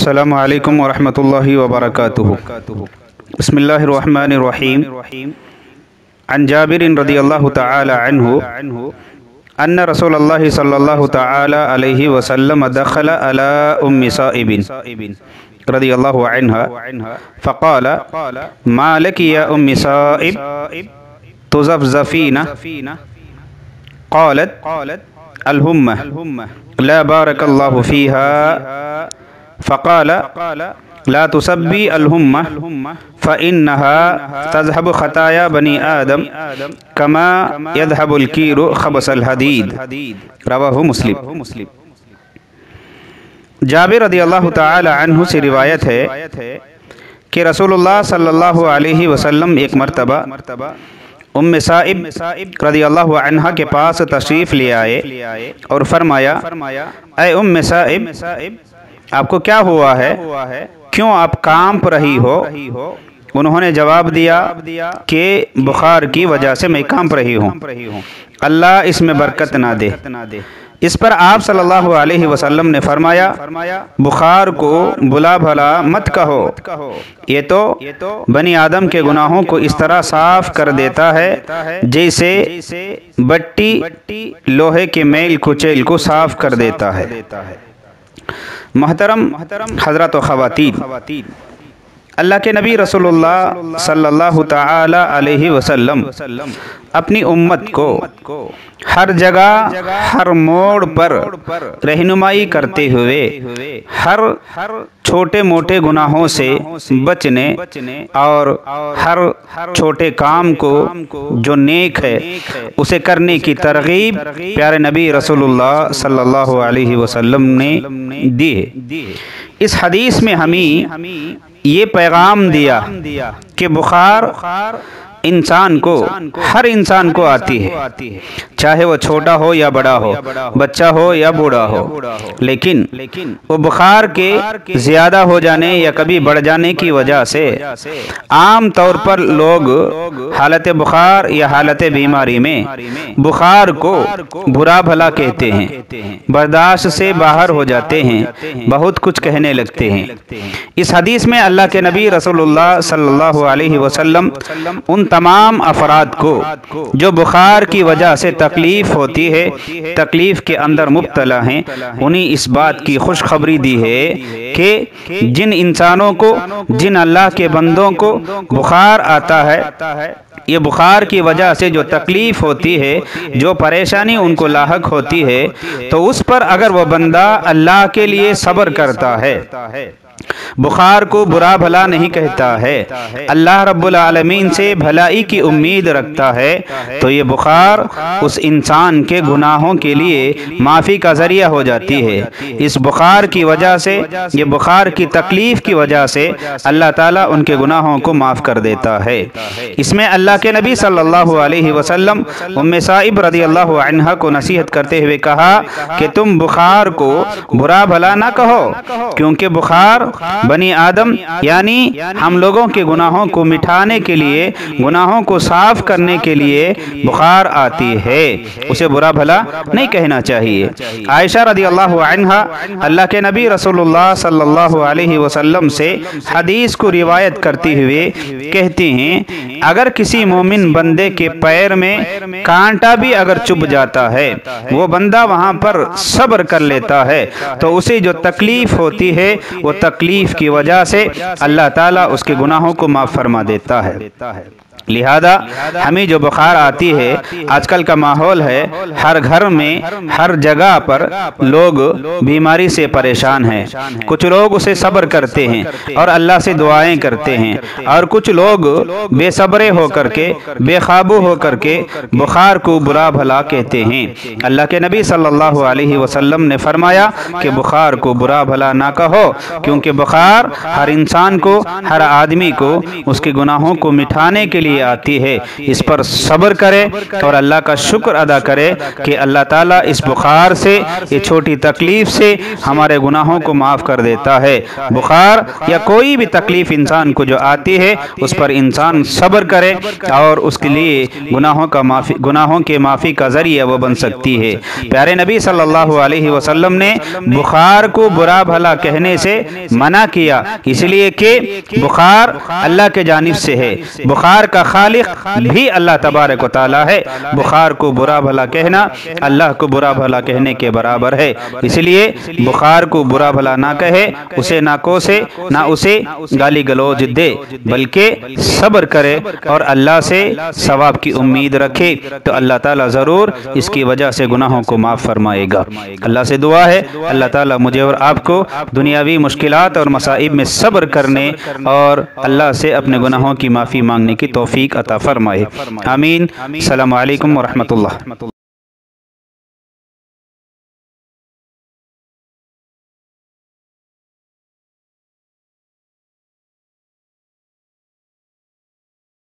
السلام علیکم ورحمۃ اللہ وبرکاتہ۔ بسم اللہ الرحمن الرحیم۔ عن جابر رضی اللہ تعالی عنہ ان رسول اللہ صلی اللہ تعالی علیہ وسلم دخل على ام صائب رضی اللہ عنہ فقال ما لك یا ام صائب تزفزفین قالت الہمہ لا بارک اللہ فیہا فقال لا تسبی الہمہ فإنها تذهب خطایا بنی آدم کما يذهب الکیر خبث الحدید۔ رواہ مسلم۔ جابر رضی اللہ تعالی عنہ سے روایت ہے کہ رسول اللہ صلی اللہ علیہ وسلم ایک مرتبہ ام صائب رضی اللہ عنہ کے پاس تشریف لے آئے اور فرمایا اے ام صائب آپ کو کیا ہوا ہے، کیوں آپ کانپ رہی ہو؟ انہوں نے جواب دیا کہ بخار کی وجہ سے میں کانپ رہی ہوں، اللہ اس میں برکت نہ دے۔ اس پر آپ صلی اللہ علیہ وسلم نے فرمایا بخار کو بلا بھلا مت کہو، یہ تو بنی آدم کے گناہوں کو اس طرح صاف کر دیتا ہے جیسے بٹی لوہے کے میل کچیل کو صاف کر دیتا ہے۔ محترم حضرات و خواتین، اللہ کے نبی رسول اللہ صلی اللہ تعالی علیہ وسلم اپنی امت کو ہر جگہ ہر موڑ پر رہنمائی کرتے ہوئے ہر چھوٹے موٹے گناہوں سے بچنے اور ہر چھوٹے کام کو جو نیک ہے اسے کرنے کی ترغیب پیارے نبی رسول اللہ صلی اللہ علیہ وسلم نے دی ہے۔ اس حدیث میں ہمیں یہ پیغام دیا کہ بخار انسان کو ہر انسان کو آتی ہے، چاہے وہ چھوٹا ہو یا بڑا ہو، بچہ ہو یا بوڑھا ہو، لیکن وہ بخار کے زیادہ ہو جانے یا کبھی بڑھ جانے کی وجہ سے عام طور پر لوگ حالت بخار یا حالت بیماری میں بخار کو برا بھلا کہتے ہیں، برداشت سے باہر ہو جاتے ہیں، بہت کچھ کہنے لگتے ہیں۔ اس حدیث میں اللہ کے نبی رسول اللہ صلی اللہ علیہ وسلم ان تمام افراد کو جو بخار کی وجہ سے تکلیف ہوتی ہے، تکلیف کے اندر مبتلا ہیں، انہیں اس بات کی خوشخبری دی ہے کہ جن انسانوں کو، جن اللہ کے بندوں کو بخار آتا ہے، یہ بخار کی وجہ سے جو تکلیف ہوتی ہے، جو پریشانی ان کو لاحق ہوتی ہے، تو اس پر اگر وہ بندہ اللہ کے لیے صبر کرتا ہے، بخار کو برا بھلا نہیں کہتا ہے، اللہ رب العالمین سے بھلائی کی امید رکھتا ہے، تو یہ بخار اس انسان کے گناہوں کے لیے معافی کا ذریعہ ہو جاتی ہے۔ اس بخار کی وجہ سے، یہ بخار کی تکلیف کی وجہ سے اللہ تعالیٰ ان کے گناہوں کو معاف کر دیتا ہے۔ اس میں اللہ کے نبی صلی اللہ علیہ وسلم ام صائب رضی اللہ عنہ کو نصیحت کرتے ہوئے کہا کہ تم بخار کو برا بھلا نہ کہو، کیونکہ بخار بنی آدم یعنی ہم لوگوں کے گناہوں کو مٹھانے کے لیے، گناہوں کو صاف کرنے کے لیے بخار آتی ہے، اسے برا بھلا نہیں کہنا چاہیے۔ عائشہ رضی اللہ عنہا اللہ کے نبی رسول اللہ صلی اللہ علیہ وسلم سے حدیث کو روایت کرتے ہوئے کہتی ہیں اگر کسی مومن بندے کے پیر میں کانٹا بھی اگر چبھ جاتا ہے، وہ بندہ وہاں پر صبر کر لیتا ہے، تو اسے جو تکلیف ہوتی ہے وہ تکلیف کی وجہ سے اللہ تعالیٰ اس کے گناہوں کو معاف فرما دیتا ہے۔ لہذا ہمیں جو بخار آتی ہے، آج کل کا ماحول ہے، ہر گھر میں ہر جگہ پر لوگ بیماری سے پریشان ہیں، کچھ لوگ اسے صبر کرتے ہیں اور اللہ سے دعائیں کرتے ہیں، اور کچھ لوگ بے صبرے ہو کر کے، بے قابو ہو کر کے بخار کو برا بھلا کہتے ہیں۔ اللہ کے نبی صلی اللہ علیہ وسلم نے فرمایا کہ بخار کو برا بھلا نہ کہو، کیونکہ بخار ہر انسان کو، ہر آدمی کو اس کے گناہوں کو مٹھانے کے لیے لیے آتی ہے اس پر صبر کرے اور اللہ کا شکر ادا کرے کہ اللہ تعالیٰ اس بخار سے، یہ چھوٹی تکلیف سے ہمارے گناہوں کو معاف کر دیتا ہے۔ بخار یا کوئی بھی تکلیف انسان کو جو آتی ہے اس پر انسان صبر کرے اور اس کے لیے گناہوں کے معافی کا ذریعہ وہ بن سکتی ہے۔ پیارے نبی صلی اللہ علیہ وسلم نے بخار کو برا بھلا کہنے سے منع کیا، اس لیے کہ بخار اللہ کے جانب سے ہے، بخار کا خالق بھی اللہ تبارک و تعالی ہے۔ بخار کو برا بھلا کہنا اللہ کو برا بھلا کہنے کے برابر ہے، اس لیے بخار کو برا بھلا نہ کہے، اسے نہ کوسے، نہ اسے گالی گلوچ دے، بلکہ صبر کرے اور اللہ سے ثواب کی امید رکھے، تو اللہ تعالیٰ ضرور اس کی وجہ سے گناہوں کو معاف فرمائے گا۔ اللہ سے دعا ہے اللہ تعالیٰ مجھے اور آپ کو دنیاوی مشکلات اور مصائب میں صبر کرنے اور اللہ سے اپنے گناہوں کی معافی مانگنے کی توفیق عطا فرمائے۔ آمین۔ السلام علیکم ورحمۃ اللہ۔